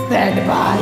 Sad ভাই।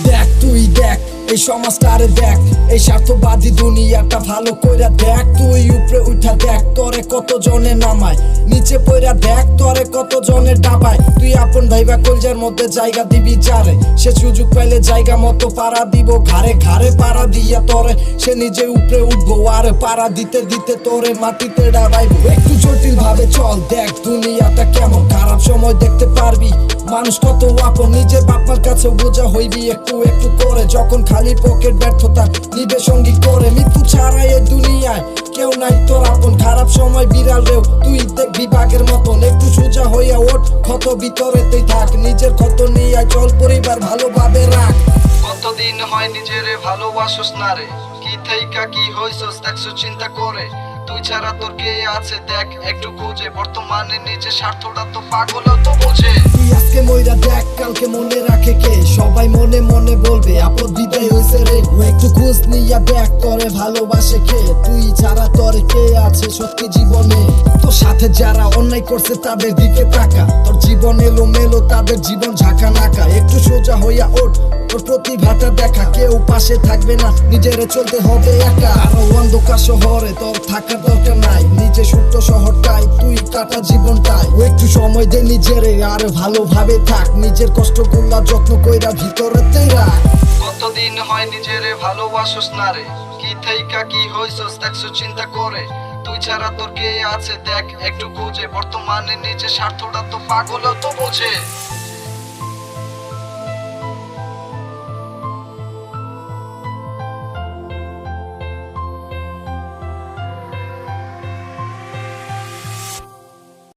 দেখ তুই দেখ এই সমাজটারে দেখ, এই স্বার্থবাদী দুনিয়াটা ভালো কইরা দেখ। তুই উপরে উঠা দেখ তোরে কত জনে নামায়, নিচে পইরা দেখ তোরে কত জনে ডাবায়। তুই আপন ভাইবা কলজার মধ্যে জায়গা দিবি যারে, সে সুযোগ পাইলে জায়গা মতো পাড়া দিব ঘাড়ে ঘাড়ে পাড়া দিয়া তোরে সে নিজে উপরে উঠবো, আর পাড়া দিতে দিতে তোরে মাটিতে ডাবাইবো। একটু জটিল ভাবে চল দেখ দুনিয়াটা কেমন, খারাপ সময় দেখতে পারবি মানুষ কত আপন, নিজের বাপার কাছে বোঝা হইবি একটু একটু করে। যখন খালি পকেট ব্যর্থতা নিবে সঙ্গী করে, মৃত্যু ছাড়াই এই দুনিয়ায় কেউ নাই তোর আপন। খারাপ সময় বিড়াল রেও তুই দেখবি বাঘের মতন, একটু সোজা হইয়া ওঠ ক্ষত ভিতরেতেই থাক, নিজের ক্ষত নিয়ে চল পরিবার ভালোভাবে রাখ। কতদিন হয় নিজেরে ভালোবাসোস না রে, কি থেইকা কি হইছস দেখছো চিন্তা করে। তুই ছাড়া তোর কে আছে দেখ একটু খুঁজে, বর্তমানে নিজের স্বার্থটা তো পাগল তো বোঝে। তুই আজকে মইরা দেখ কালকে মনে রাখে কে, সবাই মনে মনে বলবে আপদ বিদায় হইছে রে। ও একটু খোঁজ নিয়া দেখ তোরে ভালোবাসে কে, তুই ছাড়া তোরে কে আছে সত্যি জীবনে। তোর সাথে যারা অন্যায় করছে তাদের দিকে তাকা, তোর জীবন এলো মেলো তাদের জীবন ঝাঁকা নাকা। একটু সোজা হইয়া ওঠ তোর প্রতিভাটা দেখা, কেউ পাশে থাকবে না নিজেরে চলতে হবে একা। আরো অন্ধকার শহরে তোর থাকার দরকার নাই, নিজে ছোট্ট শহরটাই তুই কাটা জীবনটাই। ও একটু সময় দে নিজেরে আর ভালোভাবে থাক, নিজের কষ্টগুলা যত্ন কইরা ভিতরেতেই রাখ। কতদিন হয় নিজেরে ভালোবাসোস না রে, কি থেইকা কি হইছস দেখছো চিন্তা করে। তুই ছাড়া তোর কে আছে দেখ একটু খুঁজে, বর্তমানে নিজের স্বার্থটা তো পাগল তো বোঝে।